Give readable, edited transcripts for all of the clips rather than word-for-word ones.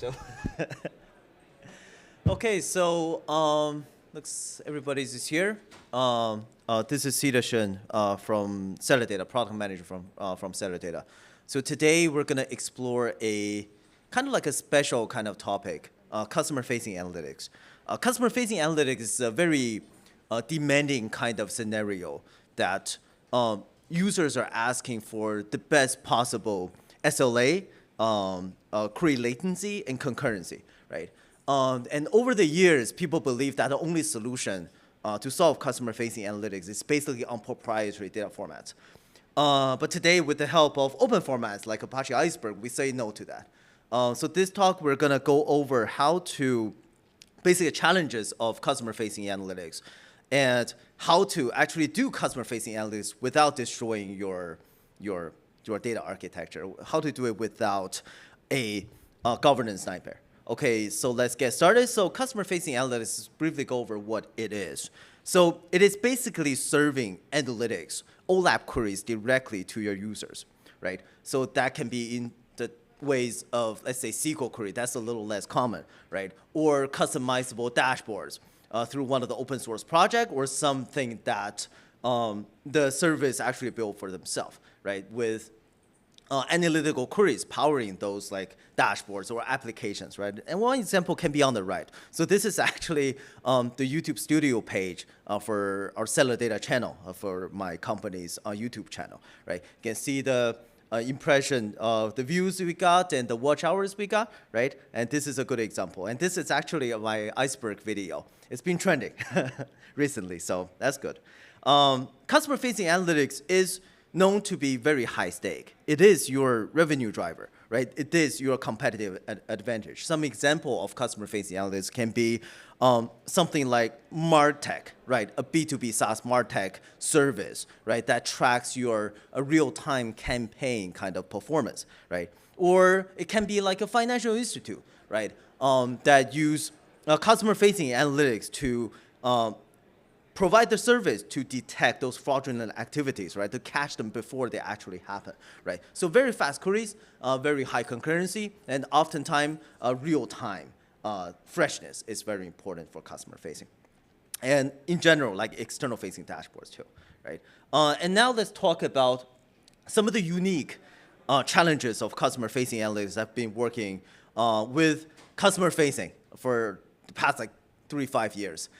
So, okay, so looks everybody's is here. This is Sita Shen from Seller Data, product manager from Seller Data. So today we're gonna explore a kind of like a special kind of topic, customer-facing analytics. Customer-facing analytics is a very demanding kind of scenario that users are asking for the best possible SLA, query latency, and concurrency, right? And over the years, people believe that the only solution to solve customer-facing analytics is basically on proprietary data formats. But today, with the help of open formats like Apache Iceberg, we say no to that. So this talk, we're gonna go over how to basically challenges of customer-facing analytics and how to actually do customer-facing analytics without destroying your data architecture, how to do it without a governance nightmare. Okay, so let's get started. So customer-facing analytics, briefly go over what it is. So it is basically serving analytics, OLAP queries directly to your users, right? So that can be in the ways of, let's say, SQL query. That's a little less common, right? Or customizable dashboards through one of the open source project or something that the service actually built for themselves, right? With analytical queries powering those like dashboards or applications, right? And one example can be on the right. So this is actually the YouTube Studio page for our Seller Data channel for my company's YouTube channel, right? You can see the impression of the views we got and the watch hours we got, right? And this is a good example. And this is actually my iceberg video. It's been trending recently, so that's good. Customer-facing analytics is known to be very high stake. It is your revenue driver, right? It is your competitive advantage. Some example of customer-facing analytics can be something like MarTech, right? A B2B SaaS MarTech service, right? That tracks your real-time campaign kind of performance, right? Or it can be like a financial institute, right? That use customer-facing analytics to provide the service to detect those fraudulent activities, right? To catch them before they actually happen, right? So very fast queries, very high concurrency, and oftentimes real-time freshness is very important for customer facing. And in general, like external facing dashboards too, right? And now let's talk about some of the unique challenges of customer facing analytics. I've been working with customer facing for the past like 3-5 years.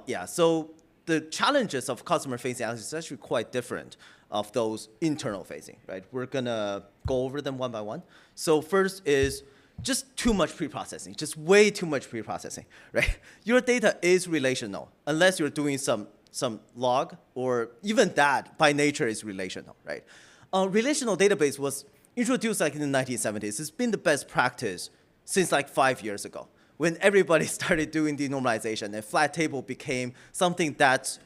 Yeah, so the challenges of customer-facing analytics is actually quite different of those internal-facing, right? We're gonna go over them one by one. So first is just too much pre-processing, just way too much pre-processing, right? Your data is relational, unless you're doing some log, or even that by nature is relational, right? Relational database was introduced like in the 1970s. It's been the best practice since like 5 years ago, when everybody started doing denormalization and flat table became something that's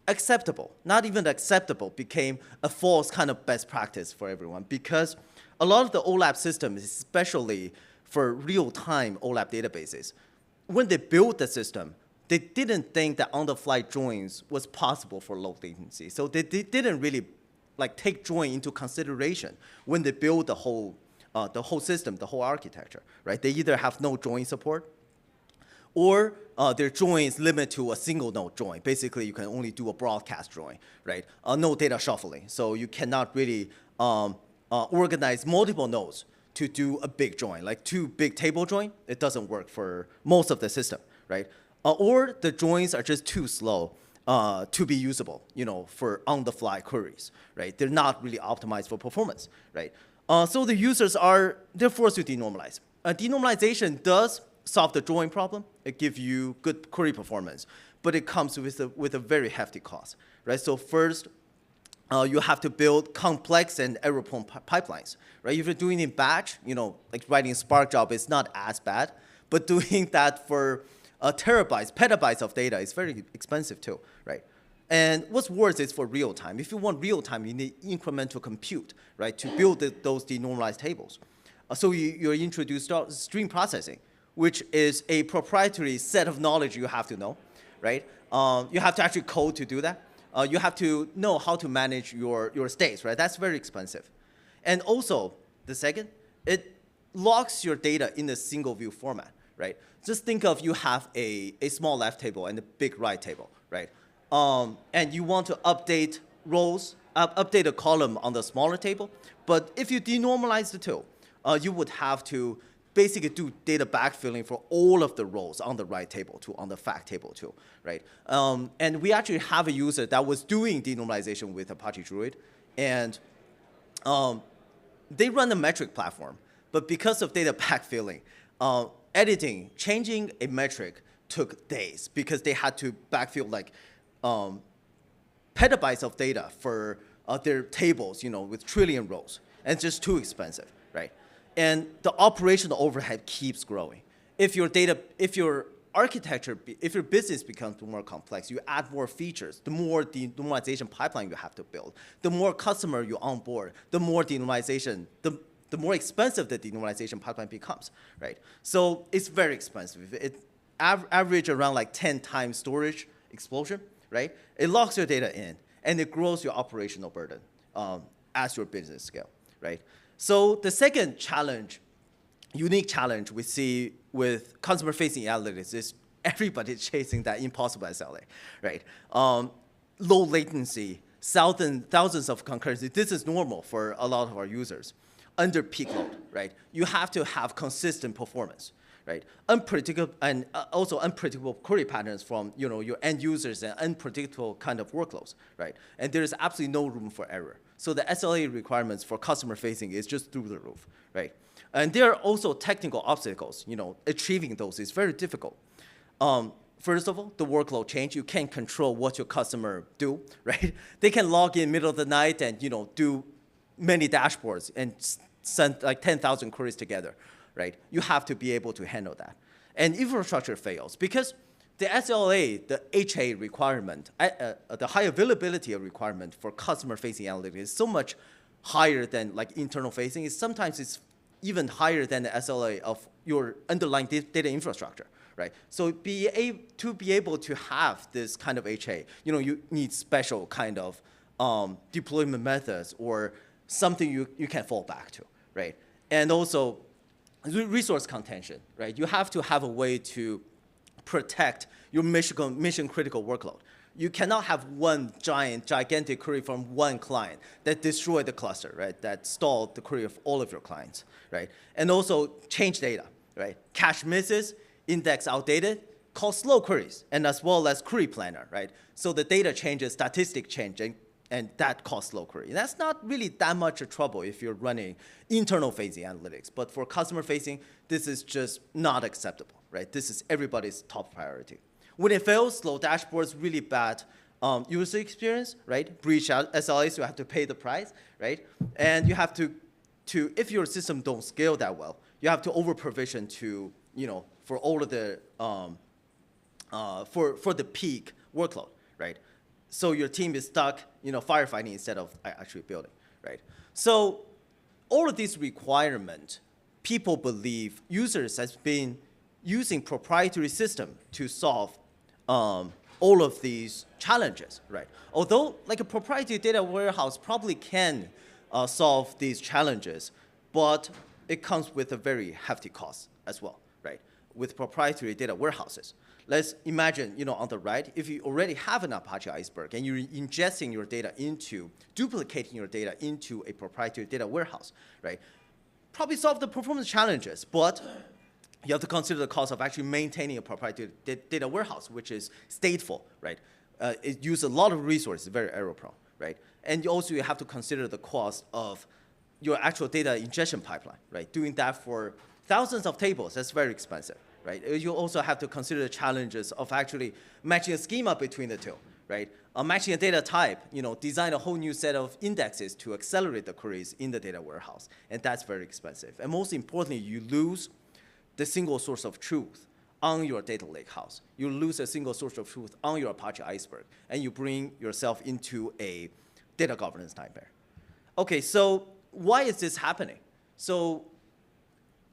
acceptable, not even acceptable, became a false kind of best practice for everyone, because a lot of the OLAP systems, especially for real-time OLAP databases, when they built the system, they didn't think that on-the-fly joins was possible for low latency. So they didn't really like take join into consideration when they built the whole system, the whole architecture, right? They either have no join support, or their join is limited to a single node join. Basically, you can only do a broadcast join, right? No data shuffling. So you cannot really organize multiple nodes to do a big join, like 2 big table join. It doesn't work for most of the system, right? Or the joins are just too slow to be usable, for on-the-fly queries, right? They're not really optimized for performance, right? So the users they're forced to denormalize. Denormalization does solve the join problem. It gives you good query performance, but it comes with a very hefty cost, right? So first, you have to build complex and error-prone pipelines, right? If you're doing it in batch, like writing a Spark job is not as bad, but doing that for terabytes, petabytes of data is very expensive too, right? And what's worse is for real time. If you want real time, you need incremental compute, right, to build those denormalized tables. So you introduce stream processing, which is a proprietary set of knowledge you have to know, right? You have to actually code to do that. You have to know how to manage your states, right? That's very expensive. And also, the second, it locks your data in a single view format, right? Just think of you have a small left table and a big right table, right? And you want to update rows, update a column on the smaller table. But if you denormalize the two, you would have to basically do data backfilling for all of the rows on the right table too, on the fact table too, right? And we actually have a user that was doing denormalization with Apache Druid, and they run a metric platform, but because of data backfilling, editing, changing a metric took days because they had to backfill like petabytes of data for their tables, with trillion rows, and it's just too expensive, right? And the operational overhead keeps growing. If your architecture, if your business becomes more complex, you add more features, the more denormalization pipeline you have to build, the more customer you onboard, the more denormalization, the more expensive the denormalization pipeline becomes, right? So it's very expensive. It average around like 10 times storage explosion, right? It locks your data in, and it grows your operational burden as your business scale, right? So the second challenge, unique challenge we see with customer-facing analytics is everybody's chasing that impossible SLA, right? Low latency, thousands of concurrency. This is normal for a lot of our users. Under peak load, right? You have to have consistent performance, right? Unpredictable and also unpredictable query patterns from your end users and unpredictable kind of workloads, right? And there is absolutely no room for error. So the SLA requirements for customer facing is just through the roof, right? And there are also technical obstacles. Achieving those is very difficult. First of all, the workload change. You can't control what your customer do, right? They can log in middle of the night and do many dashboards and send like 10,000 queries together, right? You have to be able to handle that. And infrastructure fails because the SLA, the HA requirement, the high availability requirement for customer-facing analytics is so much higher than like internal-facing. Sometimes it's even higher than the SLA of your underlying data infrastructure, right? So to be able to have this kind of HA, you need special kind of deployment methods or something you can fall back to, right? And also resource contention, right? You have to have a way to protect your mission critical workload. You cannot have one gigantic query from one client that destroyed the cluster, right? That stalled the query of all of your clients, right? And also change data, right? Cache misses, index outdated, cause slow queries, and as well as query planner, right? So the data changes, statistic change, and that causes slow query. And that's not really that much of trouble if you're running internal-facing analytics. But for customer-facing, this is just not acceptable, right? This is everybody's top priority. When it fails, slow dashboards, really bad user experience, right? Breach SLAs, you have to pay the price, right? And you have to if your system don't scale that well, you have to over-provision to, for all of the, for the peak workload, right? So your team is stuck, firefighting instead of actually building, right? So all of these requirements, people believe users has been using proprietary system to solve all of these challenges, right? Although like a proprietary data warehouse probably can solve these challenges, but it comes with a very hefty cost as well, right? With proprietary data warehouses. Let's imagine, on the right, if you already have an Apache Iceberg and you're ingesting your data duplicating your data into a proprietary data warehouse, right? Probably solve the performance challenges, but you have to consider the cost of actually maintaining a proprietary data warehouse, which is stateful, right? It uses a lot of resources, very error prone, right? And you have to consider the cost of your actual data ingestion pipeline, right? Doing that for thousands of tables, that's very expensive, right? You also have to consider the challenges of actually matching a schema between the two, right? Matching a data type, design a whole new set of indexes to accelerate the queries in the data warehouse, and that's very expensive. And most importantly, you lose the single source of truth on your data lakehouse. You lose a single source of truth on your Apache Iceberg, and you bring yourself into a data governance nightmare. Okay, so why is this happening? So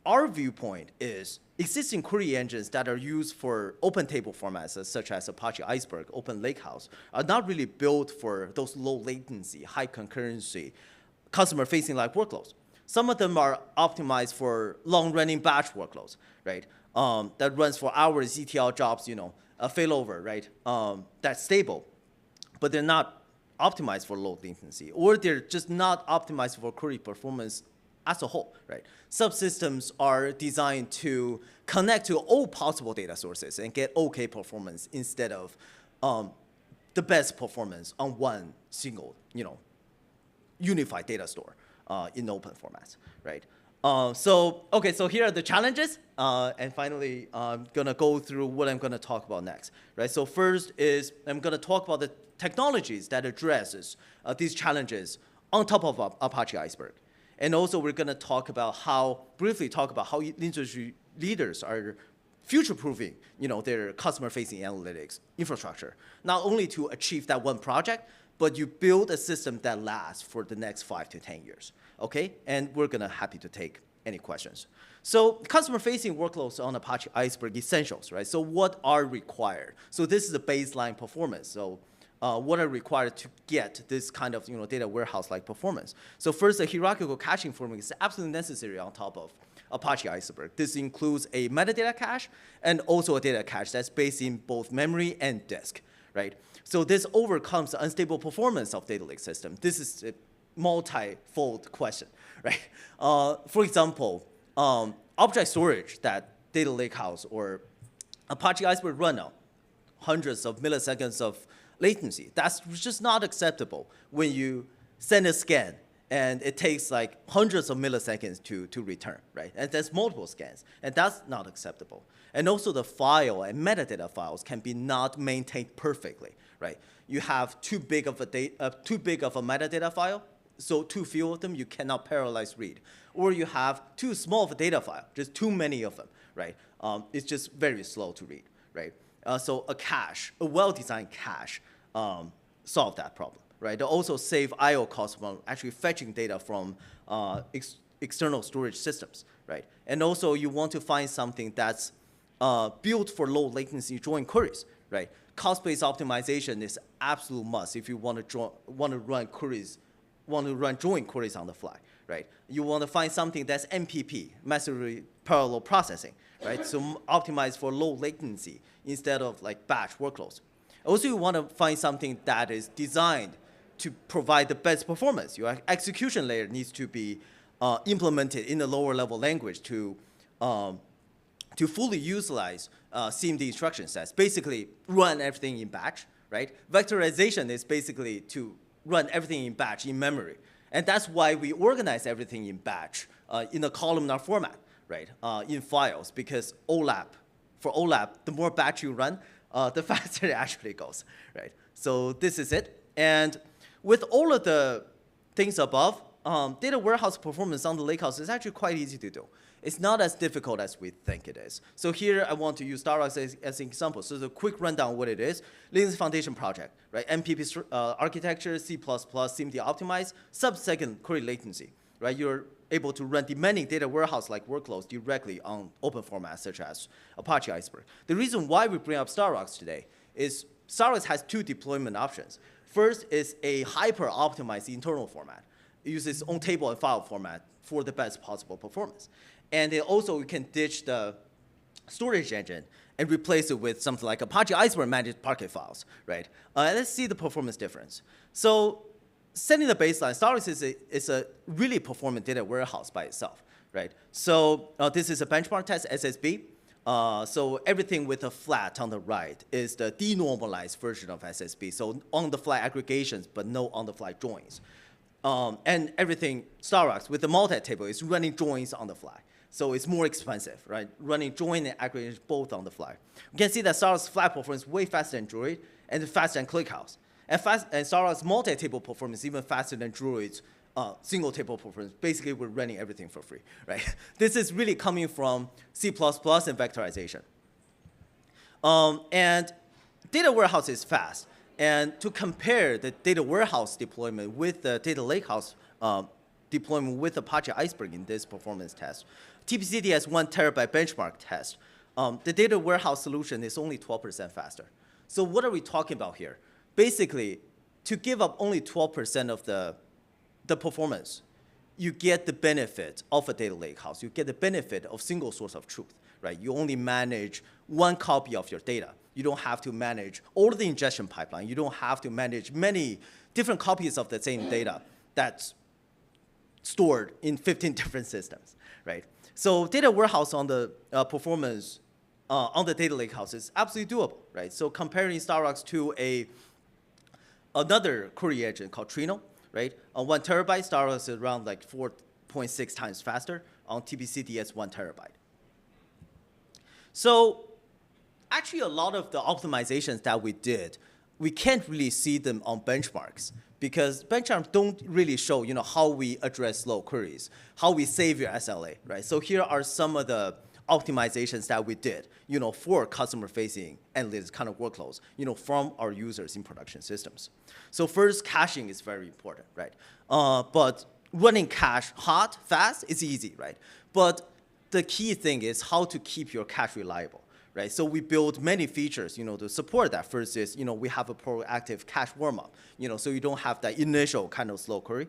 our viewpoint is existing query engines that are used for open table formats, such as Apache Iceberg, Open Lakehouse, are not really built for those low latency, high concurrency, customer-facing like workloads. Some of them are optimized for long-running batch workloads, right? That runs for hours, ETL jobs, a failover, right? That's stable, but they're not optimized for low latency, or they're just not optimized for query performance as a whole, right? Subsystems are designed to connect to all possible data sources and get okay performance instead of the best performance on one single, unified data store in open formats, right? So here are the challenges, and finally, I'm gonna go through what I'm gonna talk about next, right? So first is I'm gonna talk about the technologies that addresses these challenges on top of Apache Iceberg. And also we're gonna briefly talk about how industry leaders are future-proofing, their customer-facing analytics infrastructure, not only to achieve that one project, but you build a system that lasts for the next 5 to 10 years, okay? And we're happy to take any questions. So customer-facing workloads on Apache Iceberg essentials, right? So what are required? So this is the baseline performance. So what are required to get this kind of data warehouse-like performance? So first, a hierarchical caching framework is absolutely necessary on top of Apache Iceberg. This includes a metadata cache and also a data cache that's based in both memory and disk, right? So this overcomes the unstable performance of data lake system. This is a multi-fold question, right? For example, object storage that data lakehouse or Apache Iceberg run on hundreds of milliseconds of latency. That's just not acceptable when you send a scan and it takes like hundreds of milliseconds to return, right? And there's multiple scans, and that's not acceptable. And also the file and metadata files can be not maintained perfectly, right? You have too big of a metadata file, so too few of them, you cannot parallelize read. Or you have too small of a data file, just too many of them, right? It's just very slow to read, right? So a well-designed cache solve that problem, right? They also save I/O costs from actually fetching data from external storage systems, right? And also you want to find something that's built for low latency join queries, right? Cost-based optimization is absolute must if you want to run join queries on the fly, right? You want to find something that's MPP, massively parallel processing, right? So optimize for low latency instead of like batch workloads. Also, you want to find something that is designed to provide the best performance. Your execution layer needs to be implemented in a lower level language to fully utilize CMD instruction sets. Basically, run everything in batch, right? Vectorization is basically to run everything in batch in memory. And that's why we organize everything in batch in a columnar format, right? In files, because for OLAP, the more batch you run, the faster it actually goes, right? So this is it. And with all of the things above, data warehouse performance on the lakehouse is actually quite easy to do. It's not as difficult as we think it is. So here I want to use StarRock as an example. So the quick rundown of what it is. Linux Foundation project, right? MPP architecture, C++, SIMD optimized, sub-second query latency, right? You're able to run demanding data warehouse-like workloads directly on open formats such as Apache Iceberg. The reason why we bring up StarRock today is StarRock has 2 deployment options. First is a hyper-optimized internal format. It uses its own table and file format for the best possible performance. And then also we can ditch the storage engine and replace it with something like Apache Iceberg managed Parquet files, right? Let's see the performance difference. So setting the baseline, StarRock is a really performant data warehouse by itself, right? So this is a benchmark test, SSB. So everything with a flat on the right is the denormalized version of SSB. So on-the-fly aggregations, but no on-the-fly joins. And everything, StarRock with the multi-table is running joins on the fly. So it's more expensive, right? Running join and aggregation both on the fly. You can see that StarRock's flat performance is way faster than Druid and faster than ClickHouse. And StarRock's multi-table performance is even faster than Druid's single table performance. Basically, we're running everything for free, right? This is really coming from C++ and vectorization. And data warehouse is fast. And to compare the data warehouse deployment with the data lakehouse deployment with Apache Iceberg in this performance test, TPCD has 1 terabyte benchmark test. The data warehouse solution is only 12% faster. So what are we talking about here? Basically, to give up only 12% of the performance, you get the benefit of a data lakehouse. You get the benefit of single source of truth, right? You only manage one copy of your data. You don't have to manage all of the ingestion pipeline. You don't have to manage many different copies of the same data that's stored in 15 different systems, right? So data warehouse on the performance on the data lakehouse is absolutely doable, right? So comparing Starbucks to another query engine called Trino, right? On 1 terabyte, Starbucks is around like 4.6 times faster. On TBCD, it's 1 terabyte. So actually, a lot of the optimizations that we did, we can't really see them on benchmarks because benchmarks don't really show, how we address slow queries, how we save your SLA, right? So here are some of the optimizations that we did, for customer-facing analytics kind of workloads, from our users in production systems. So first, caching is very important, right? But running cache hot, fast, is easy, right? But the key thing is how to keep your cache reliable, right? So we build many features, to support that. First is, we have a proactive cache warm-up, so you don't have that initial kind of slow query.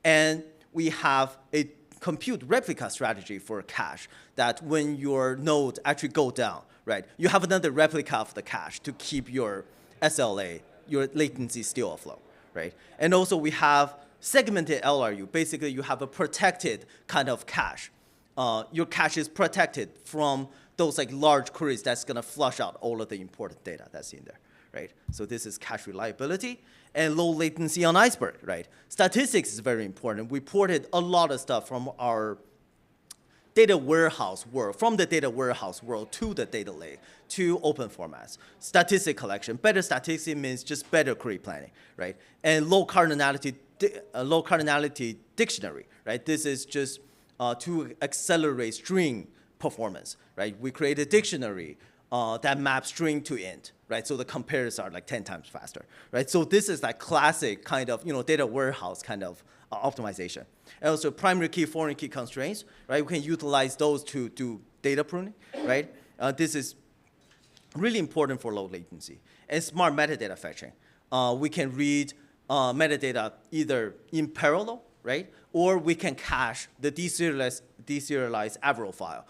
And we have a compute replica strategy for cache that when your node actually go down, right, you have another replica of the cache to keep your SLA, your latency still afloat, right? And also we have segmented LRU. Basically, you have a protected kind of cache. Your cache is protected from those like large queries that's gonna flush out all of the important data that's in there, right? So this is cache reliability and low latency on Iceberg, right? Statistics is very important. We ported a lot of stuff from our data warehouse world, from the data warehouse world to the data lake, to open formats. Statistic collection, better statistics means just better query planning, right? And low cardinality dictionary, right? This is just to accelerate string performance, right? We create a dictionary that maps string to int, right? So the compares are like 10 times faster, right? So this is like classic kind of, data warehouse kind of optimization. And also primary key, foreign key constraints, right? We can utilize those to do data pruning, right? This is really important for low latency. And smart metadata fetching. We can read metadata either in parallel, right? Or we can cache the deserialized Avro file,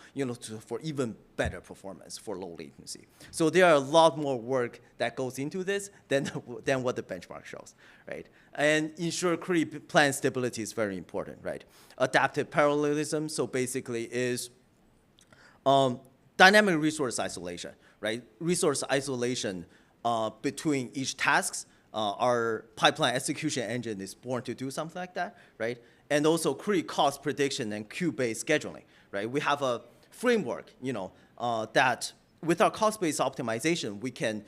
for even better performance for low latency. So there are a lot more work that goes into this than what the benchmark shows, right? And ensure query plan stability is very important, right? Adaptive parallelism, so basically is dynamic resource isolation, right? Resource isolation between each tasks. Our pipeline execution engine is born to do something like that, right? And also query cost prediction and queue-based scheduling, right? We have a framework, that with our cost-based optimization, we can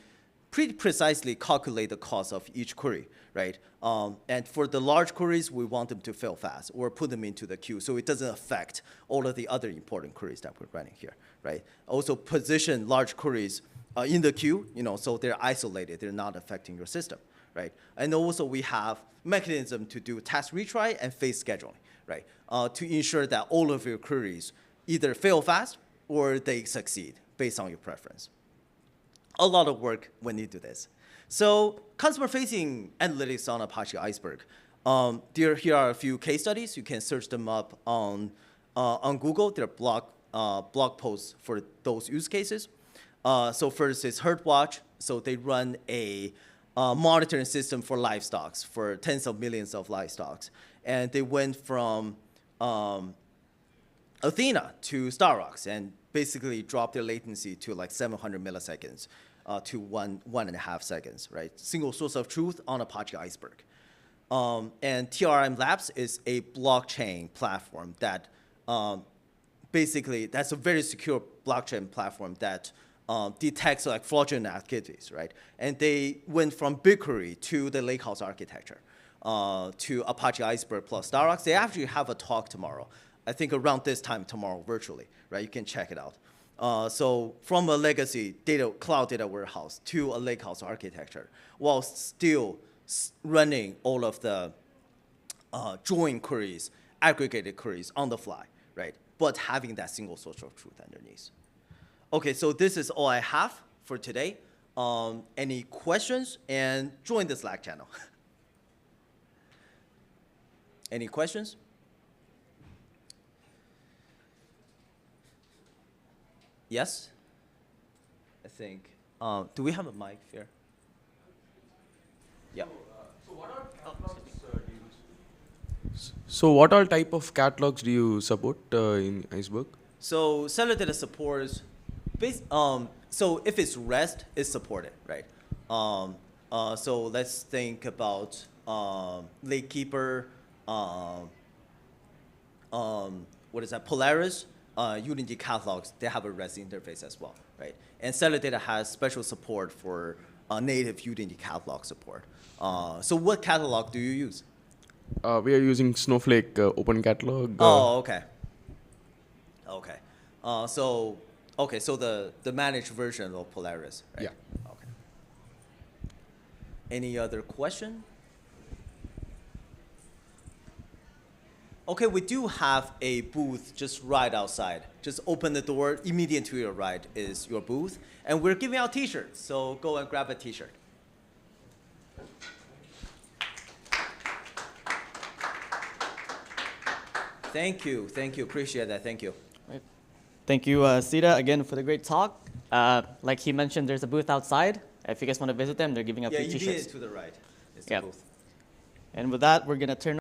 pretty precisely calculate the cost of each query, right? And for the large queries, we want them to fail fast or put them into the queue so it doesn't affect all of the other important queries that we're running here, right? Also position large queries in the queue, so they're isolated, they're not affecting your system, right? And also we have mechanism to do task retry and phase scheduling, right? To ensure that all of your queries either fail fast or they succeed based on your preference. A lot of work went into this. So customer-facing analytics on Apache Iceberg. Here are a few case studies. You can search them up on Google. There are blog posts for those use cases. So first is HerdWatch. So they run a monitoring system for livestock, for tens of millions of livestock. And they went from Athena to Starbucks and basically dropped their latency to like 700 milliseconds to 1.5 seconds, right? Single source of truth on Apache Iceberg. And TRM Labs is a blockchain platform that basically, that's a very secure blockchain platform that detects like fraudulent activities, right? And they went from BigQuery to the Lakehouse architecture to Apache Iceberg plus Starbucks. They actually have a talk tomorrow, I think around this time tomorrow virtually, right? You can check it out. So from a legacy cloud data warehouse to a Lakehouse architecture, while still running all of the join queries, aggregated queries on the fly, right? But having that single source of truth underneath. Okay, so this is all I have for today. Any questions? And join the Slack channel. Any questions? Yes? I think. Do we have a mic here? Yeah. So what all type of catalogs do you support in Iceberg? So cellular data supports, so if it's REST, it's supported, right? So let's think about Lakekeeper, what is that, Polaris, Unity catalogs, they have a REST interface as well, right? And cellular data has special support for native Unity catalog support. So what catalog do you use? We are using Snowflake Open Catalog. Oh, okay. Okay. So the managed version of Polaris, right? Yeah. Okay. Any other question? Okay, we do have a booth just right outside. Just open the door, immediate to your right is your booth. And we're giving out t-shirts, so go and grab a t-shirt. Thank you, appreciate that, thank you. Right. Thank you, Sita, again for the great talk. Like he mentioned, there's a booth outside. If you guys want to visit them, they're giving out free t-shirts. Immediate to the right is the booth. And with that, we're going to turn